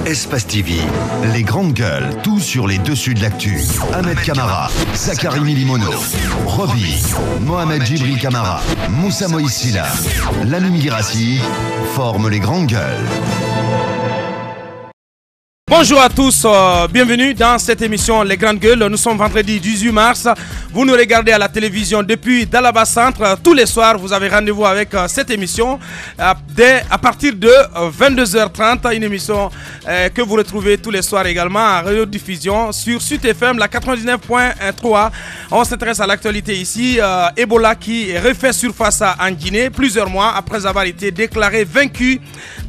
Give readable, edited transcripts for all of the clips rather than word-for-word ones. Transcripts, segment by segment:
Espace TV, les grandes gueules, tout sur les dessus de l'actu. Ahmed Kamara, Zachary Milimono, Roby, Mohamed Djibril Kamara, Moussa Moïse Silla, Lamine Girassi forment les grandes gueules. Bonjour à tous, bienvenue dans cette émission Les Grandes Gueules. Nous sommes vendredi 18 mars. Vous nous regardez à la télévision depuis Dalaba Centre. Tous les soirs, vous avez rendez-vous avec cette émission à partir de 22h30. Une émission que vous retrouvez tous les soirs également en rediffusion sur Sud FM, la 99.3. On s'intéresse à l'actualité ici. Ebola qui refait surface en Guinée plusieurs mois après avoir été déclaré vaincu.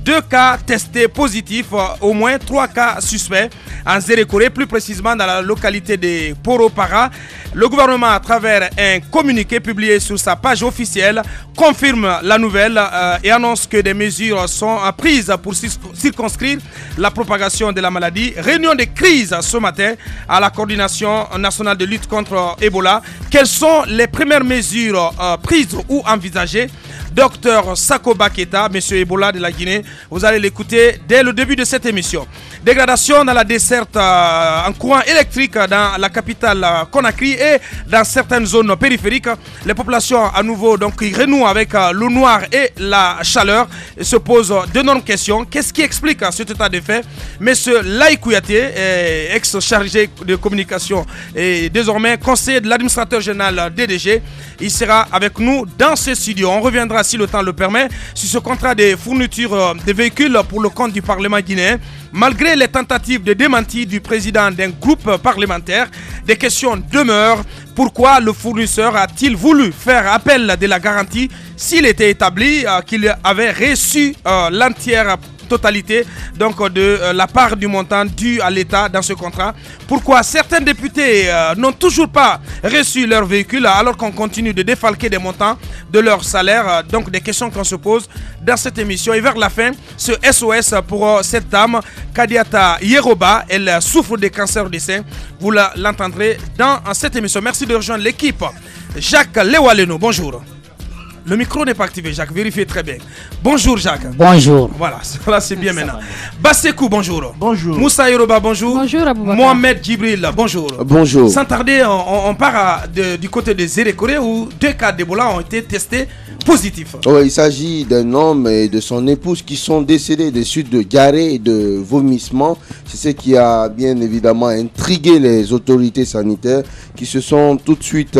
2 cas testés positifs, au moins 3 cas suspects en Zérékoré, plus précisément dans la localité de Poropara. Le gouvernement, à travers un communiqué publié sur sa page officielle, confirme la nouvelle et annonce que des mesures sont prises pour circonscrire la propagation de la maladie. Réunion de crise ce matin à la coordination nationale de lutte contre Ebola. Quelles sont les premières mesures prises ou envisagées? Docteur Sako Baketa, monsieur Ebola de la Guinée, vous allez l'écouter dès le début de cette émission. Dégradation dans la desserte en courant électrique dans la capitale Conakry et dans certaines zones périphériques. Les populations à nouveau donc renouent avec l'eau noire et la chaleur et se posent d'énormes questions. Qu'est-ce qui explique cet état de fait? Monsieur Laï Kouyaté, ex-chargé de communication et désormais conseiller de l'administrateur général DDG, il sera avec nous dans ce studio. On reviendra, si le temps le permet, sur ce contrat de fourniture de véhicules pour le compte du Parlement guinéen. Malgré les tentatives de démenti du président d'un groupe parlementaire, des questions demeurent. Pourquoi le fournisseur a-t-il voulu faire appel de la garantie s'il était établi qu'il avait reçu l'entière totalité donc de la part du montant dû à l'État dans ce contrat? Pourquoi certains députés n'ont toujours pas reçu leur véhicule alors qu'on continue de défalquer des montants de leur salaire? Donc des questions qu'on se pose dans cette émission. Et vers la fin, ce SOS pour cette dame, Kadiata Yeroba, elle souffre de cancer du sein. Vous l'entendrez dans cette émission. Merci de rejoindre l'équipe. Jacques Lewaleno, bonjour. Le micro n'est pas activé, Jacques, vérifiez très bien. Bonjour Jacques. Bonjour. Voilà, là c'est bien maintenant. Bassekou, bonjour. Bonjour. Moussa Yeroba, bonjour. Bonjour Aboubakar. Mohamed Djibril, bonjour. Bonjour. Sans tarder, on part du côté de Zérékoré où 2 cas d'Ebola ont été testés positifs. Oh, il s'agit d'un homme et de son épouse qui sont décédés des suites de diarrhée et de vomissements. C'est ce qui a bien évidemment intrigué les autorités sanitaires qui se sont tout de suite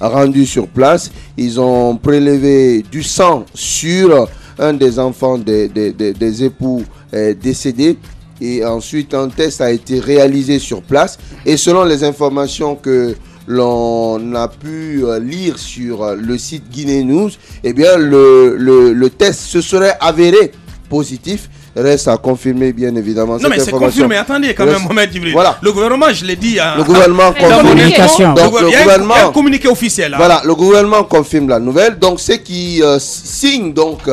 rendues sur place. Ils ont prélevé du sang sur un des enfants des époux décédés. Et ensuite, un test a été réalisé sur place. Et selon les informations que l'on a pu lire sur le site Guinée News, eh bien, le test se serait avéré positif. Reste à confirmer, bien évidemment. Non, mais c'est confirmé. Attendez, quand même, Mohamed Djibril. Voilà. Le gouvernement, je l'ai dit. Le gouvernement confirme. Il y a un communiqué officiel. Hein. Voilà, le gouvernement confirme la nouvelle. Donc, c'est qui signe donc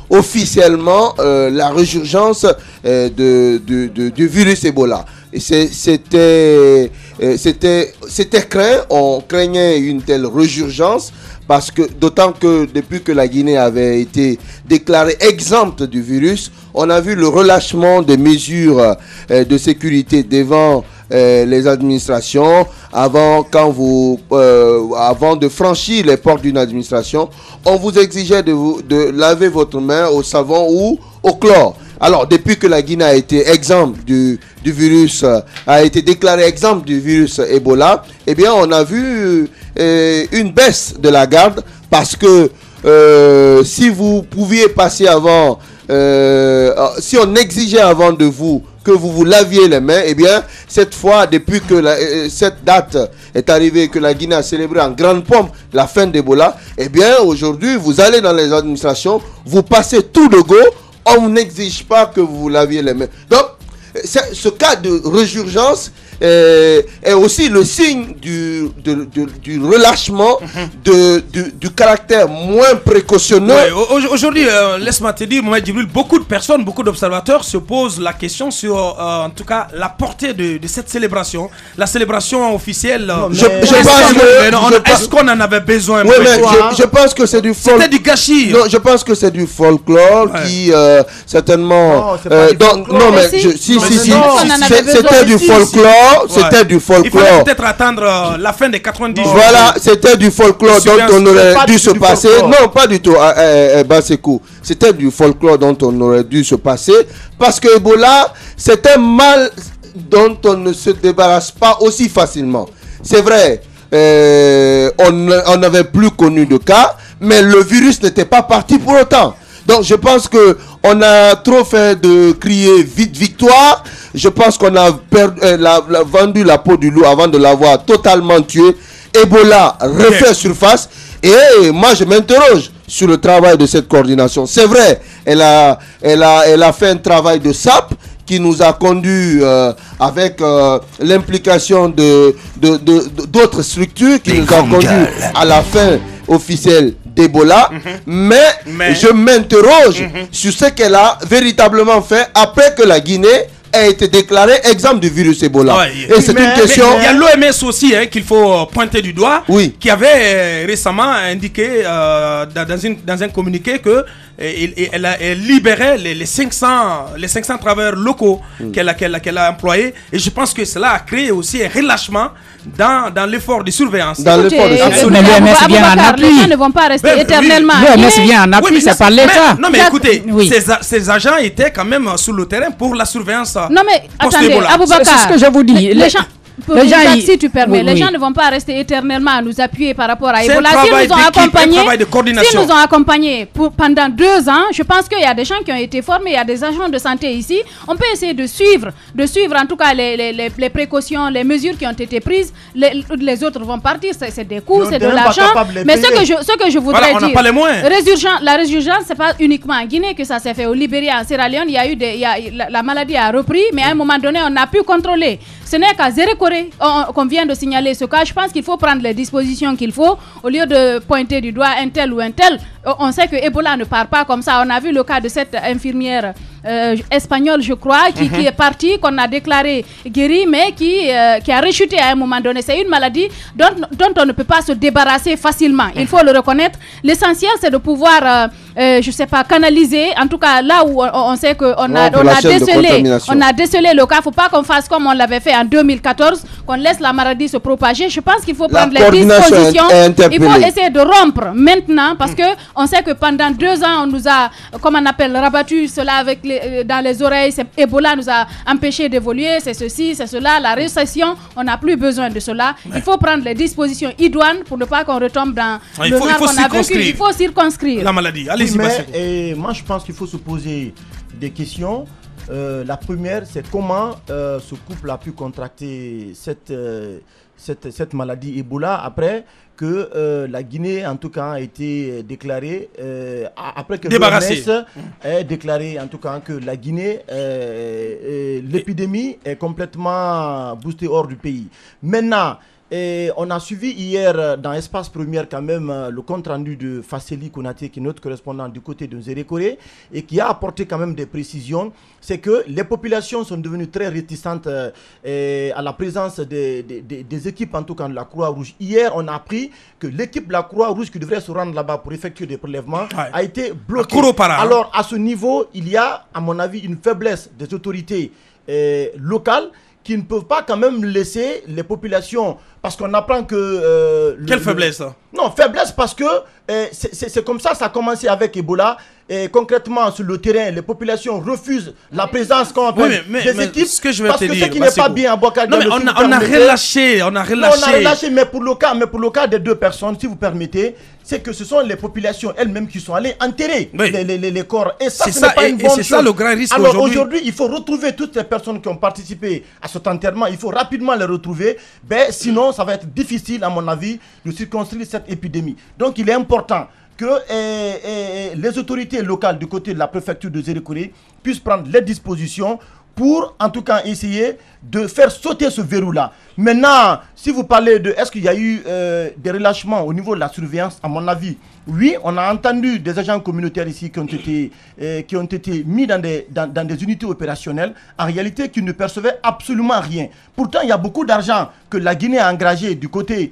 officiellement la résurgence du virus Ebola. Et c'était craint. On craignait une telle résurgence. Parce que, d'autant que depuis que la Guinée avait été déclarée exempte du virus, on a vu le relâchement des mesures de sécurité devant les administrations. Avant de franchir les portes d'une administration, on vous exigeait de laver votre main au savon ou au chlore. Alors, depuis que la Guinée a été exempte du virus, a été déclarée exempte du virus Ebola, eh bien, on a vu une baisse de la garde parce que si vous pouviez passer avant, si on exigeait avant de vous que vous laviez les mains, eh bien, cette fois, depuis que cette date est arrivée, que la Guinée a célébré en grande pompe la fin d'Ebola, eh bien, aujourd'hui, vous allez dans les administrations, vous passez tout de go, on n'exige pas que vous laviez les mains. Donc, ce cas de résurgence est aussi le signe du relâchement du caractère moins précautionneux. Ouais, aujourd'hui, laisse-moi te dire, Mohamed Djibril, beaucoup de personnes, beaucoup d'observateurs se posent la question sur, en tout cas, la portée de cette célébration, la célébration officielle. Est-ce qu'on en avait besoin? Oui, mais je pense que c'est du folklore. C'était du gâchis. Non, je pense que c'est du folklore qui certainement. Non, non, mais si C'était du folklore. C'était du folklore. Il fallait peut-être attendre la fin des 90. Voilà, c'était du folklore dont on aurait dû se passer. Non, pas du tout, Basekou. C'était du folklore dont on aurait dû se passer. Parce que Ebola, c'est un mal dont on ne se débarrasse pas aussi facilement. C'est vrai, on n'avait plus connu de cas, mais le virus n'était pas parti pour autant. Donc je pense que on a trop fait de crier vite victoire. Je pense qu'on a vendu la peau du loup avant de l'avoir totalement tué. Ebola refait surface. Et moi je m'interroge sur le travail de cette coordination. C'est vrai, elle a fait un travail de sape qui nous a conduit avec l'implication d'autres structures qui nous a conduit à la fin officielle d'Ebola, mais je m'interroge sur ce qu'elle a véritablement fait après que la Guinée a été déclarée exemple du virus Ebola. Ouais, et c'est une question... Il y a l'OMS aussi qu'il faut pointer du doigt, qui avait récemment indiqué dans un communiqué que elle libérait les 500 travailleurs locaux qu'elle a employés, et je pense que cela a créé aussi un relâchement dans l'effort de surveillance. Dans l'effort de surveillance. Mais l'OMS vient en appui. Les gens ne vont pas rester éternellement. L'OMS vient en appui, c'est pas l'État. Non mais écoutez, ces agents étaient quand même sur le terrain pour la surveillance. Non mais attendez, Aboubacar, c'est ce que je vous dis. Les gens... si tu permets, les gens ne vont pas rester éternellement à nous appuyer par rapport à Ebola. Si nous ont accompagnés pendant 2 ans, je pense qu'il y a des gens qui ont été formés, il y a des agents de santé ici. On peut essayer de suivre en tout cas les précautions, les mesures qui ont été prises. Les autres vont partir, c'est des coûts, c'est de l'argent. Mais ce que je voudrais dire, la résurgence, c'est pas uniquement en Guinée que ça s'est fait. Au Libéria, en Sierra Leone, la maladie a repris, mais à un moment donné, on a pu contrôler. Ce n'est qu'à Zérékoré qu'on vient de signaler ce cas. Je pense qu'il faut prendre les dispositions qu'il faut au lieu de pointer du doigt un tel ou un tel. On sait que Ebola ne part pas comme ça. On a vu le cas de cette infirmière espagnole, je crois, qui est partie, qu'on a déclarée guérie, mais qui a rechuté à un moment donné. C'est une maladie dont on ne peut pas se débarrasser facilement. Il faut le reconnaître. L'essentiel, c'est de pouvoir, je ne sais pas, canaliser. En tout cas, là où on sait qu'on a décelé le cas. Il ne faut pas qu'on fasse comme on l'avait fait en 2014, qu'on laisse la maladie se propager. Je pense qu'il faut prendre les dispositions. Il faut essayer de rompre maintenant, parce que on sait que pendant 2 ans, on nous a, comme on appelle, rabattu cela avec dans les oreilles. Ebola nous a empêché d'évoluer, c'est ceci, c'est cela, la récession, on n'a plus besoin de cela. Il faut prendre les dispositions idoines pour ne pas qu'on retombe dans le noir qu'on a vécu. Il faut circonscrire la maladie. Allez-y, moi, je pense qu'il faut se poser des questions. La première, c'est comment ce couple a pu contracter cette maladie Ebola après que la Guinée, en tout cas, a été déclarée, après que l'OMS ait déclaré, en tout cas, que la Guinée, l'épidémie est complètement boostée hors du pays. Maintenant, on a suivi hier dans Espace Première quand même le compte rendu de Fasseli Konaté, qui est notre correspondant du côté de Zérékoré, et qui a apporté quand même des précisions. C'est que les populations sont devenues très réticentes à la présence des équipes, en tout cas de la Croix-Rouge. Hier, on a appris que l'équipe de la Croix-Rouge qui devrait se rendre là-bas pour effectuer des prélèvements a été bloquée. Alors, à ce niveau, il y a, à mon avis, une faiblesse des autorités locales qui ne peuvent pas quand même laisser les populations, parce qu'on apprend que... Quelle faiblesse ça? Non, faiblesse parce que c'est comme ça a commencé avec Ebola. Et concrètement, sur le terrain, les populations refusent la présence des équipes, ce que je vais parce te que dire, ce qui n'est pas bien à Boakal. Non, mais on a relâché. On a relâché, mais pour le cas des 2 personnes, si vous permettez, c'est que ce sont les populations elles-mêmes qui sont allées enterrer les corps. Et ça, ce n'est pas une bonne chose. C'est ça le grand risque aujourd'hui. Alors aujourd'hui, il faut retrouver toutes les personnes qui ont participé à cet enterrement. Il faut rapidement les retrouver. Sinon, ça va être difficile, à mon avis, de circonscrire cette épidémie. Donc, il est important que les autorités locales du côté de la préfecture de Zérékoré puissent prendre les dispositions pour, en tout cas, essayer de faire sauter ce verrou-là. Maintenant, Si vous parlez de est-ce qu'il y a eu des relâchements au niveau de la surveillance, à mon avis, oui, on a entendu des agents communautaires ici qui ont été mis dans des unités opérationnelles, en réalité qui ne percevaient absolument rien. Pourtant, il y a beaucoup d'argent que la Guinée a engagé du côté,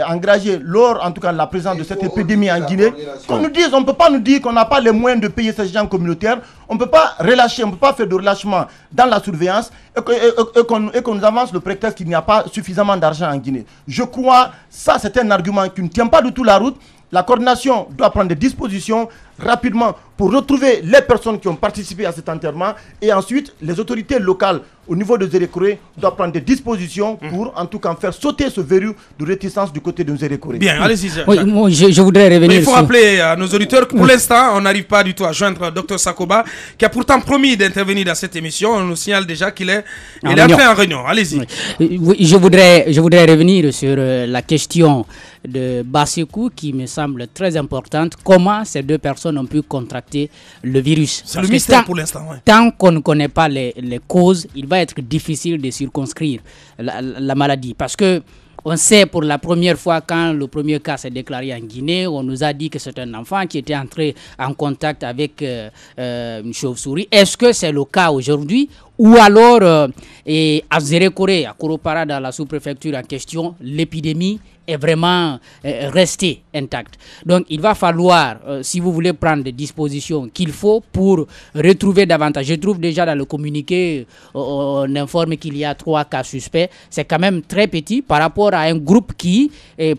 engagé lors, en tout cas, de la présence de cette épidémie en Guinée. Qu'on nous dise, on ne peut pas nous dire qu'on n'a pas les moyens de payer ces agents communautaires, on ne peut pas relâcher, on ne peut pas faire de relâchement dans la surveillance et qu'on nous avance le prétexte qu'il n'y a pas suffisamment d'argent en Guinée. Je crois, ça c'est un argument qui ne tient pas du tout la route. La coordination doit prendre des dispositions rapidement pour retrouver les personnes qui ont participé à cet enterrement et ensuite les autorités locales au niveau de Zérékoré doivent prendre des dispositions pour en tout cas faire sauter ce verrou de réticence du côté de Zérékoré. Bien, allez-y. Oui, je voudrais revenir. Mais il faut rappeler à nos auditeurs que pour l'instant, on n'arrive pas du tout à joindre Dr Sakoba qui a pourtant promis d'intervenir dans cette émission. On nous signale déjà qu'il est entré en réunion. Allez-y. Oui, je voudrais revenir sur la question de Bassekou qui me semble très importante. Comment ces deux personnes ont pu contracter le virus? C'est le mystère pour l'instant. Ouais. Tant qu'on ne connaît pas les causes, il va être difficile de circonscrire la maladie. Parce que on sait pour la première fois quand le premier cas s'est déclaré en Guinée, on nous a dit que c'est un enfant qui était entré en contact avec une chauve-souris. Est-ce que c'est le cas aujourd'hui? Ou alors, à Zérékoré, à Koropara, dans la sous-préfecture en question, l'épidémie est vraiment restée intacte. Donc, il va falloir, si vous voulez prendre des dispositions qu'il faut pour retrouver davantage. Je trouve déjà dans le communiqué, on informe qu'il y a 3 cas suspects. C'est quand même très petit par rapport à un groupe qui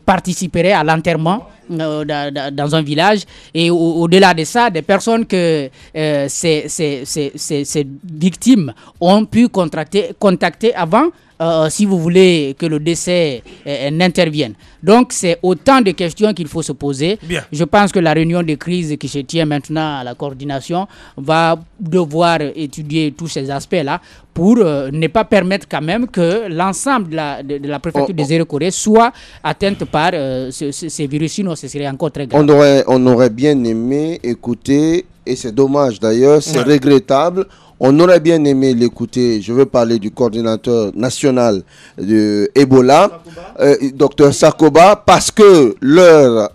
participerait à l'enterrement dans un village. Et au-delà de ça, des personnes que ces victimes ont pu contacter avant, si vous voulez que le décès n'intervienne. Donc, c'est autant de questions qu'il faut se poser. Bien. Je pense que la réunion de crise qui se tient maintenant à la coordination va devoir étudier tous ces aspects-là pour ne pas permettre quand même que l'ensemble de la préfecture des Zérékoré soit atteinte par ces virus, sinon ce serait encore très grave. On aurait bien aimé écouter, et c'est dommage d'ailleurs, c'est regrettable. On aurait bien aimé l'écouter. Je veux parler du coordinateur national de Ebola, Dr Sakoba, parce que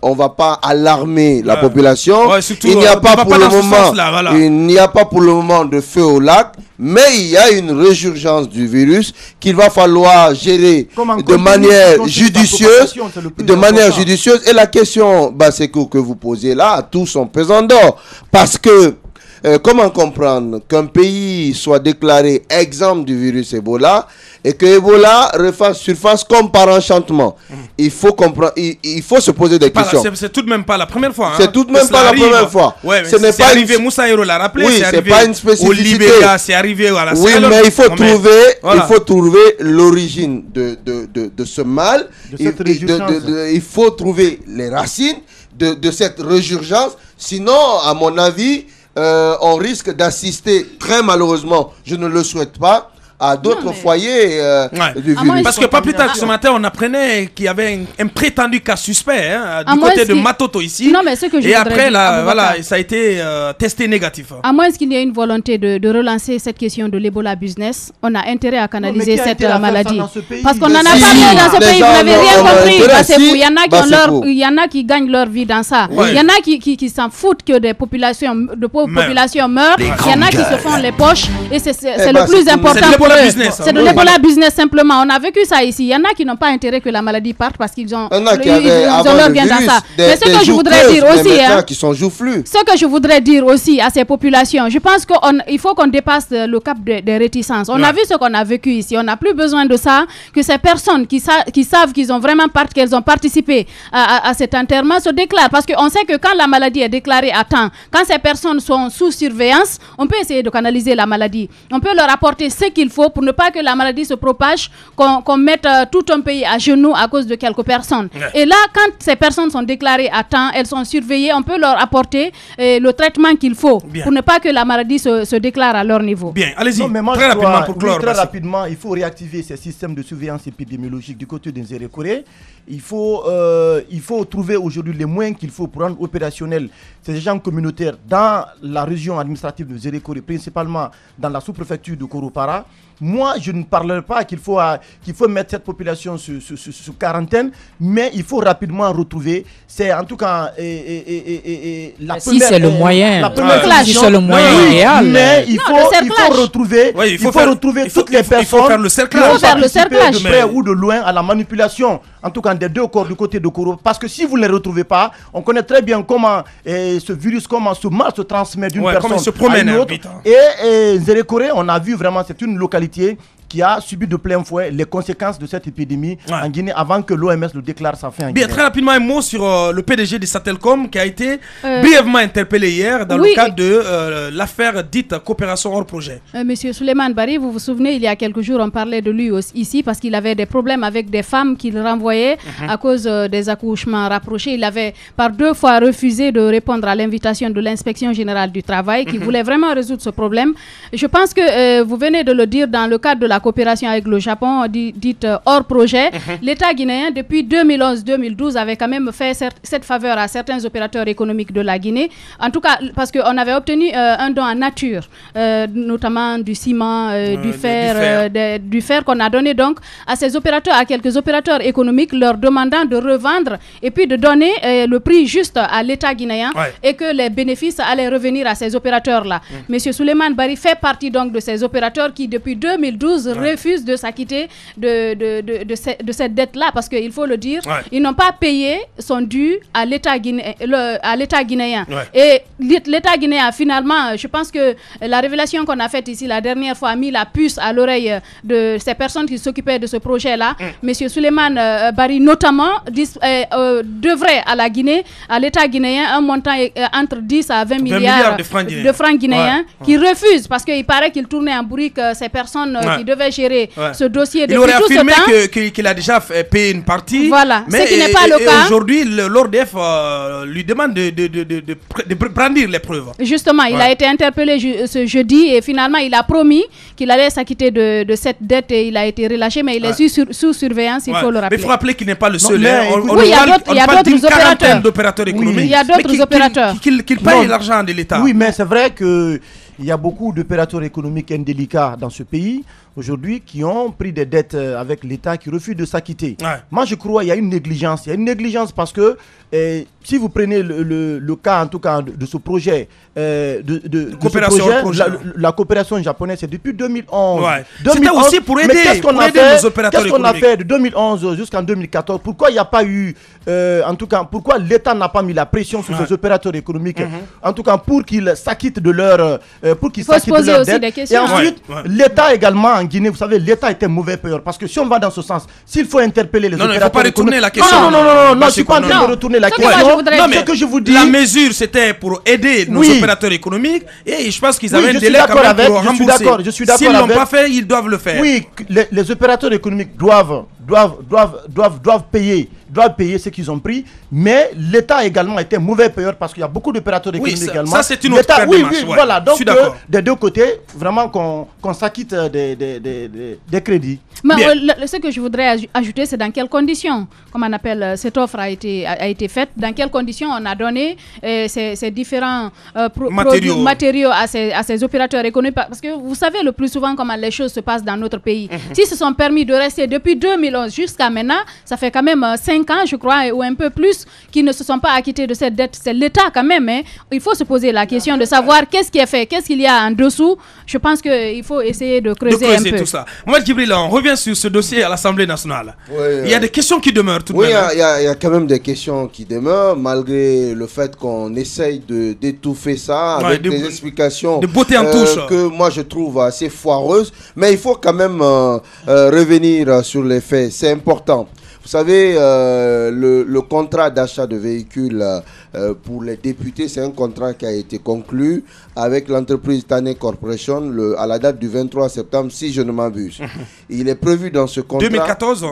on ne va pas alarmer la population. Ouais, surtout, il n'y a pas pour le moment, il n'y a pas pour le moment de feu au lac, mais il y a une résurgence du virus qu'il va falloir gérer de manière judicieuse, Et la question, Bassekou, que vous posez là, a tout son pesant d'or, parce que comment comprendre qu'un pays soit déclaré exempt du virus Ebola et que Ebola refasse surface comme par enchantement? Il faut comprendre, il faut se poser des questions. C'est tout de même pas la première fois. C'est tout de même pas la première fois. Ouais, c'est arrivé, Moussa Hiro l'a rappelé. Oui, c'est pas une spécificité. Au Libéria, c'est arrivé à la Sierra Leone. Oui, mais il faut trouver l'origine de ce mal. Il faut trouver les racines de cette résurgence. Sinon, à mon avis, on risque d'assister, très malheureusement, je ne le souhaite pas, à d'autres foyers du virus. Parce que pas plus tard que ce matin, on apprenait qu'il y avait un prétendu cas suspect du côté de Matoto ici. Non, mais ce que je et après, ça a été testé négatif. À moins qu'il y ait une volonté de relancer cette question de l'Ebola business, on a intérêt à canaliser cette maladie. Parce qu'on n'en a pas parlé dans ce pays, vous n'avez rien compris. Il y en a qui gagnent leur vie dans ça. Il y en a qui s'en foutent que des populations meurent. Il y en a qui se font les poches. Et c'est le plus important. C'est de l'Ebola business simplement. On a vécu ça ici. Il y en a qui n'ont pas intérêt que la maladie parte parce qu'ils ont leur bien dans ça. Mais ce que je voudrais dire aussi, ce que je voudrais dire aussi à ces populations, je pense qu'il faut qu'on dépasse le cap des réticences. On a vu ce qu'on a vécu ici. On n'a plus besoin de ça. Que ces personnes qui savent qu'elles ont participé à cet enterrement se déclarent. Parce qu'on sait que quand la maladie est déclarée à temps, quand ces personnes sont sous surveillance, on peut essayer de canaliser la maladie. On peut leur apporter ce qu'il faut pour ne pas que la maladie se propage, qu'on mette tout un pays à genoux à cause de quelques personnes. Et là, quand ces personnes sont déclarées à temps, elles sont surveillées, on peut leur apporter le traitement qu'il faut pour ne pas que la maladie se déclare à leur niveau. Bien, allez-y, très rapidement pour clore. Très rapidement, il faut réactiver ces systèmes de surveillance épidémiologique du côté des Zérékoré. Il faut trouver aujourd'hui les moyens qu'il faut pour rendre opérationnels ces agents communautaires dans la région administrative de Zérékoré, principalement dans la sous-préfecture de Koropara. moi, je ne parlerai pas qu'il faut mettre cette population sous quarantaine, mais il faut rapidement retrouver. C'est en tout cas si c'est le moyen, si c'est le moyen idéal. Mais il faut retrouver toutes les personnes. Il faut faire le cerclage. De près ou de loin à la manipulation, en tout cas des deux corps du côté de Koro. Parce que si vous ne les retrouvez pas, on connaît très bien comment ce virus, comment ce mal se transmet d'une personne à une autre. Et Zérékoré, on a vu vraiment, c'est une localité qui a subi de plein fouet les conséquences de cette épidémie en Guinée avant que l'OMS le déclare sa fin en Guinée. Bien, très rapidement, un mot sur le PDG de Satelcom qui a été brièvement interpellé hier dans le cadre de l'affaire dite coopération hors projet. Monsieur Souleymane Bari, vous vous souvenez, il y a quelques jours, on parlait de lui aussi, ici parce qu'il avait des problèmes avec des femmes qu'il renvoyait à cause des accouchements rapprochés. Il avait par 2 fois refusé de répondre à l'invitation de l'inspection générale du travail qui voulait vraiment résoudre ce problème. Je pense que vous venez de le dire dans le cadre de la coopération avec le Japon, dite hors projet. L'État guinéen, depuis 2011-2012, avait quand même fait cette faveur à certains opérateurs économiques de la Guinée. En tout cas, parce qu'on avait obtenu un don en nature, notamment du ciment, du fer qu'on a donné donc à ces opérateurs, à quelques opérateurs économiques, leur demandant de revendre et puis de donner le prix juste à l'État guinéen et que les bénéfices allaient revenir à ces opérateurs-là. Monsieur Souleymane Bari fait partie donc de ces opérateurs qui, depuis 2012, refusent de s'acquitter de cette dette-là, parce qu'il faut le dire, ils n'ont pas payé son dû à l'État guinéen. Et l'État guinéen, finalement, je pense que la révélation qu'on a faite ici la dernière fois a mis la puce à l'oreille de ces personnes qui s'occupaient de ce projet-là. Monsieur Souleymane Bari, notamment, devrait à la Guinée, à l'État guinéen, un montant entre 10 à 20 milliards de francs guinéens qui refusent, parce qu'il paraît qu'il tournait en bourrique ces personnes qui devaient gérer ce dossier depuis tout ce temps. Il aurait affirmé qu'il a déjà payé une partie. Voilà, mais ce qui n'est pas le cas. Aujourd'hui, l'ORDEF lui demande de brandir les preuves. Justement, il a été interpellé ce jeudi et finalement, il a promis qu'il allait s'acquitter de cette dette et il a été relâché, mais il est sous surveillance, il faut le rappeler. Mais il faut rappeler qu'il n'est pas le seul. Il y a d'autres opérateurs économiques. Il y a d'autres opérateurs. Qui payent l'argent de l'État. Oui, mais c'est vrai que il y a beaucoup d'opérateurs économiques indélicats dans ce pays aujourd'hui qui ont pris des dettes avec l'État, qui refusent de s'acquitter. Moi, je crois qu'il y a une négligence. Il y a une négligence parce que si vous prenez le cas, en tout cas, de ce projet, la coopération japonaise, c'est depuis 2011. C'était aussi pour aider, nos opérateurs Qu'est-ce qu'on a fait de 2011 jusqu'en 2014? Pourquoi il n'y a pas eu, en tout cas, pourquoi l'État n'a pas mis la pression sur ces opérateurs économiques, en tout cas, pour qu'ils s'acquittent de leur dettes. Et ensuite, l'État également en Guinée, vous savez, l'État était mauvais payeur. Parce que si on va dans ce sens, s'il faut interpeller les opérateurs... Non, il ne faut pas retourner la question. Non, je ne suis pas en train de retourner la question. Non, mais ce que je vous dis... La mesure, c'était pour aider nos opérateurs économiques. Et je pense qu'ils avaient un délai quand même pour rembourser. Je suis d'accord. S'ils ne l'ont pas fait, ils doivent le faire. Oui, les opérateurs économiques doivent payer ce qu'ils ont pris, mais l'État également était mauvais payeur parce qu'il y a beaucoup d'opérateurs économiques également. Ça c'est une autre paire de manches. Voilà, donc des deux côtés, vraiment qu'on s'acquitte des crédits. Mais ce que je voudrais ajouter, c'est dans quelles conditions, comme on appelle, cette offre a été faite, dans quelles conditions on a donné ces différents matériaux à ces opérateurs économiques. Parce que vous savez le plus souvent comment les choses se passent dans notre pays. S'ils se sont permis de rester depuis 2011 jusqu'à maintenant, ça fait quand même 5 ans, je crois, ou un peu plus, qui ne se sont pas acquittés de cette dette. C'est l'État quand même. Il faut se poser la question de savoir qu'est-ce qui est fait, qu'est-ce qu'il y a en dessous. Je pense qu'il faut essayer de creuser un peu. Tout ça. Mohamed Djibril, on revient sur ce dossier à l'Assemblée nationale. Il y a des questions qui demeurent tout de même. Oui, il y a quand même des questions qui demeurent, malgré le fait qu'on essaye d'étouffer ça avec des explications de beauté en touche que moi je trouve assez foireuses. Mais il faut quand même revenir sur les faits. C'est important. Vous savez, le contrat d'achat de véhicules pour les députés, c'est un contrat qui a été conclu avec l'entreprise Tane Corporation à la date du 23 septembre, si je ne m'abuse. Il est prévu dans ce contrat... 2014.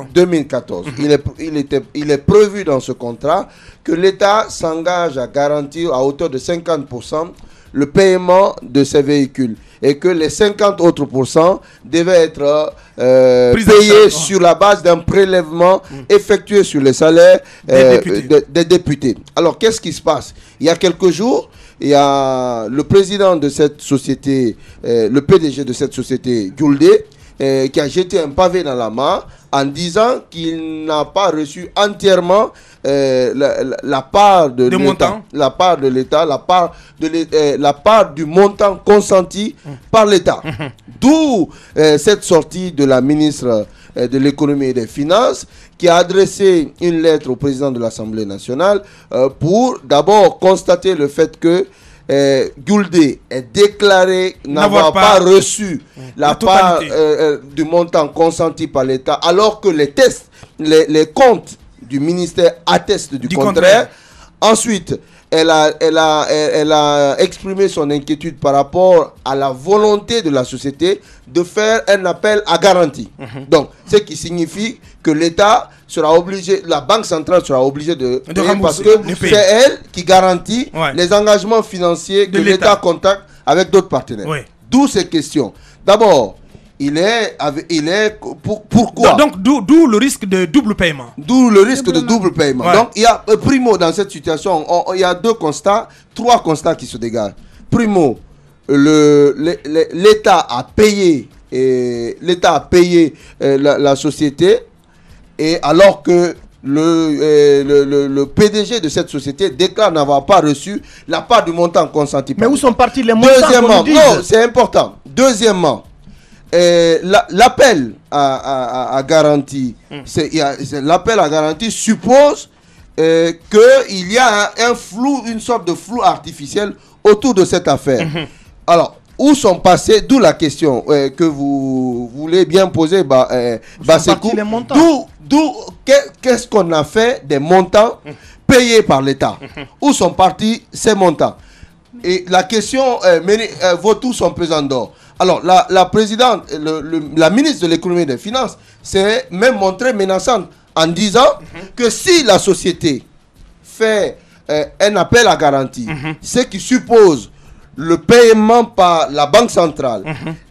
Il est prévu dans ce contrat que l'État s'engage à garantir à hauteur de 50% le paiement de ces véhicules et que les 50 autres % devaient être payés sur la base d'un prélèvement effectué sur les salaires des députés. Alors, qu'est-ce qui se passe? Il y a quelques jours, il y a le président de cette société, le PDG de cette société, Gouldé, qui a jeté un pavé dans la mare en disant qu'il n'a pas reçu entièrement la part de l'État, la part de l'État, la part du montant consenti par l'État. D'où cette sortie de la ministre de l'économie et des finances qui a adressé une lettre au président de l'Assemblée nationale pour d'abord constater le fait que Gouldé est déclaré n'avoir pas reçu la part du montant consenti par l'État, alors que les comptes du ministère attestent du contraire. Ensuite, elle a exprimé son inquiétude par rapport à la volonté de la société de faire un appel à garantie. Donc, ce qui signifie que l'État sera obligé, la Banque centrale sera obligée de payer parce que c'est elle qui garantit les engagements financiers que l'État contacte avec d'autres partenaires. D'où ces questions. D'abord, pourquoi? Donc, d'où le risque de double paiement. D'où le risque de double paiement. Donc, il y a, primo, dans cette situation, il y a trois constats qui se dégagent. Primo, l'État a payé, la société, et alors que le PDG de cette société déclare n'avoir pas reçu la part du montant consenti. Mais où sont partis les montants? Deuxièmement, non, c'est important. Deuxièmement, l'appel à garantie, l'appel à garantie suppose qu'il y a un flou, une sorte de flou artificiel autour de cette affaire. Alors, où sont passés, d'où la question que vous voulez bien poser, Basekou, qu'est-ce qu'on a fait des montants payés par l'État? Où sont partis ces montants? Et la question vaut tout son pesant d'or. Alors, la présidente, la ministre de l'économie et des finances s'est même montrée menaçante en disant que si la société fait un appel à garantie, ce qui suppose le paiement par la Banque centrale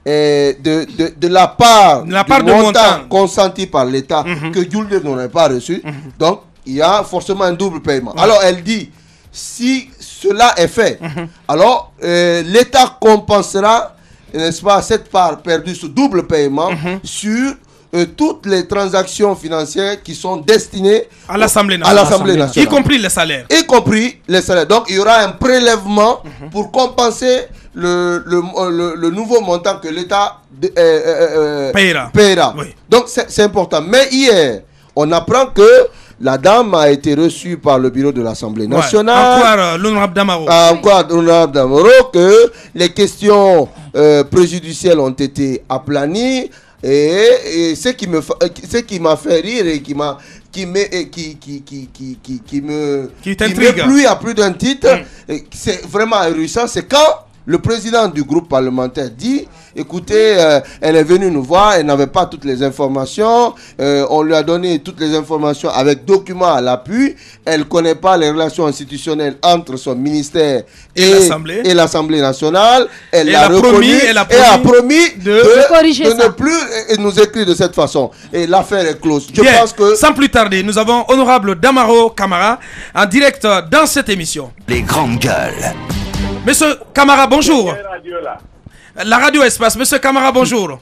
de la part du montant consenti par l'État que Gouldé n'aurait pas reçu, donc il y a forcément un double paiement. Alors, elle dit, si cela est fait, alors l'État compensera, n'est-ce pas, cette part perdue, ce double paiement sur toutes les transactions financières qui sont destinées à l'Assemblée nationale. Y compris les salaires. Y compris les salaires. Donc, il y aura un prélèvement pour compenser le nouveau montant que l'État paiera. Oui. Donc, c'est important. Mais hier, on apprend que la dame a été reçue par le bureau de l'Assemblée nationale. Encore l'honorable Damaro. Encore l'honorable Damaro, que les questions préjudicielles ont été aplanies. Et ce qui m'a fait rire et qui me plu à plus d'un titre, c'est vraiment ahurissant, c'est quand le président du groupe parlementaire dit, écoutez, elle est venue nous voir, elle n'avait pas toutes les informations, on lui a donné toutes les informations avec documents à l'appui, elle ne connaît pas les relations institutionnelles entre son ministère et l'Assemblée nationale, elle a promis de ne plus nous écrire de cette façon. Et l'affaire est close. Je pense que... Sans plus tarder, nous avons honorable Damaro Camara en direct dans cette émission. Les grandes gueules. Monsieur Camara, bonjour. La radio Espace. Monsieur Camara, bonjour.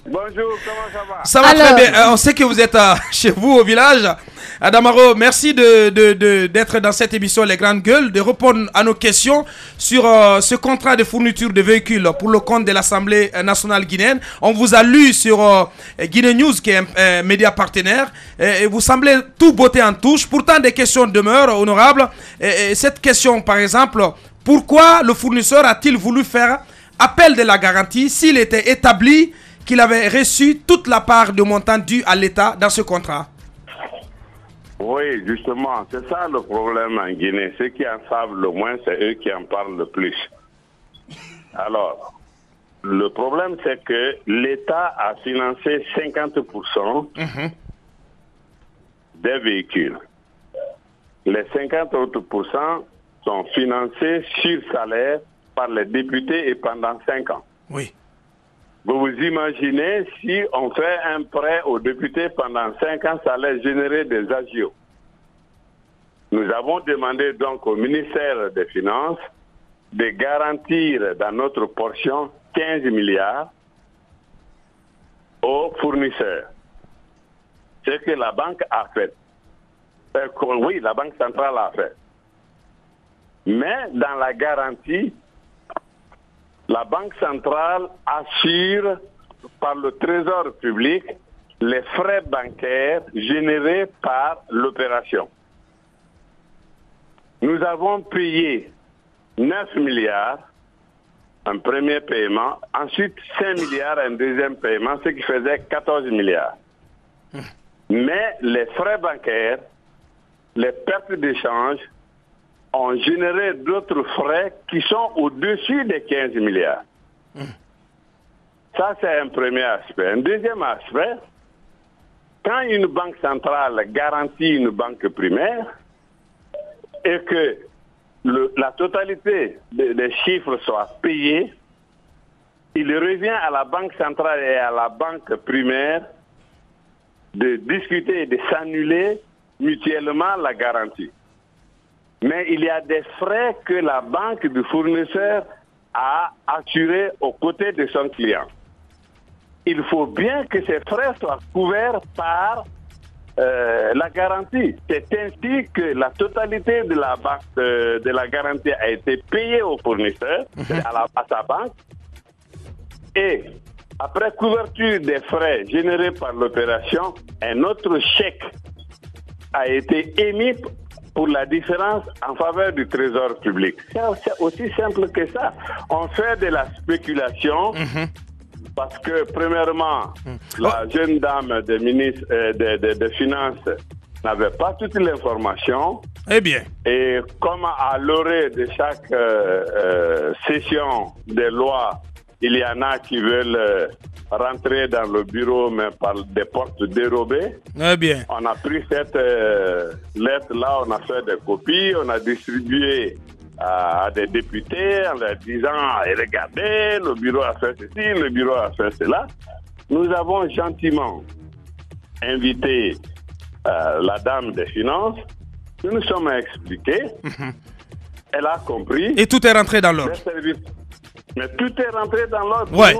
Bonjour, comment ça va? Ça va très bien. On sait que vous êtes chez vous au village. Damaro, merci d'être dans cette émission Les Grandes Gueules, de répondre à nos questions sur ce contrat de fourniture de véhicules pour le compte de l'Assemblée nationale guinéenne. On vous a lu sur Guinée News, qui est un média partenaire, et vous semblez tout botter en touche. Pourtant, des questions demeurent, honorables. Et cette question, par exemple, pourquoi le fournisseur a-t-il voulu faire appel de la garantie s'il était établi qu'il avait reçu toute la part de montant dû à l'État dans ce contrat? Oui, justement, c'est ça le problème en Guinée. Ceux qui en savent le moins, c'est eux qui en parlent le plus. Alors, le problème, c'est que l'État a financé 50% des véhicules. Les 50 autres % sont financés sur salaire par les députés et pendant 5 ans. Oui. Vous vous imaginez, si on fait un prêt aux députés pendant 5 ans, ça allait générer des agios. Nous avons demandé donc au ministère des Finances de garantir dans notre portion 15 milliards aux fournisseurs. Ce que la banque a fait. Oui, la Banque centrale a fait. Mais dans la garantie, la Banque centrale assure par le Trésor public les frais bancaires générés par l'opération. Nous avons payé 9 milliards, un premier paiement, ensuite 5 milliards, un deuxième paiement, ce qui faisait 14 milliards. Mais les frais bancaires, les pertes d'échange ont généré d'autres frais qui sont au-dessus des 15 milliards. Ça, c'est un premier aspect. Un deuxième aspect, quand une banque centrale garantit une banque primaire et que la totalité des chiffres soit payée, il revient à la banque centrale et à la banque primaire de discuter et de s'annuler mutuellement la garantie. Mais il y a des frais que la banque du fournisseur a assurés aux côtés de son client. Il faut bien que ces frais soient couverts par la garantie. C'est ainsi que la totalité de la garantie a été payée au fournisseur, à sa banque. Et après couverture des frais générés par l'opération, un autre chèque a été émis pour la différence en faveur du Trésor public. C'est aussi simple que ça. On fait de la spéculation parce que, premièrement, la jeune dame des Finances n'avait pas toute l'information. Eh bien. Et comme à l'orée de chaque session des lois, il y en a qui veulent rentrer dans le bureau, mais par des portes dérobées. Eh bien. On a pris cette lettre-là, on a fait des copies, on a distribué à des députés en leur disant « Regardez, le bureau a fait ceci, le bureau a fait cela ». Nous avons gentiment invité la dame des Finances. Nous nous sommes expliqués. Elle a compris. Et tout est rentré dans l'ordre. Mais tout est rentré dans l'ordre. Ouais.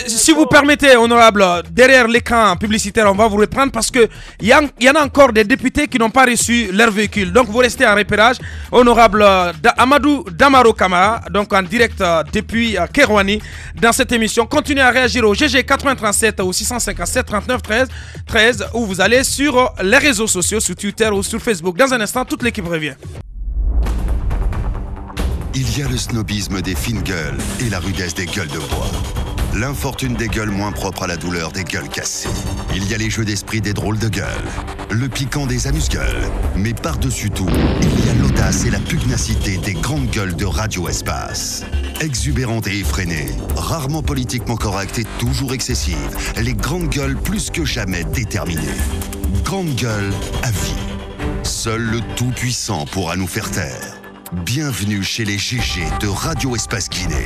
Si vous permettez, honorable, derrière l'écran publicitaire, on va vous reprendre parce que il y en a encore des députés qui n'ont pas reçu leur véhicule. Donc vous restez en repérage. Honorable Amadou Damaro Kamara, donc en direct depuis Kerouani, dans cette émission. Continuez à réagir au GG 8037 ou 657 39 13 où vous allez sur les réseaux sociaux, sur Twitter ou sur Facebook. Dans un instant, toute l'équipe revient. Il y a le snobisme des fines gueules et la rudesse des gueules de bois. L'infortune des gueules moins propres à la douleur des gueules cassées. Il y a les jeux d'esprit des drôles de gueules, le piquant des amuse-gueules. Mais par-dessus tout, il y a l'audace et la pugnacité des grandes gueules de Radio Espace. Exubérantes et effrénées, rarement politiquement correctes et toujours excessives, les grandes gueules plus que jamais déterminées. Grandes gueules à vie. Seul le Tout-Puissant pourra nous faire taire. Bienvenue chez les GG de Radio Espace Guinée.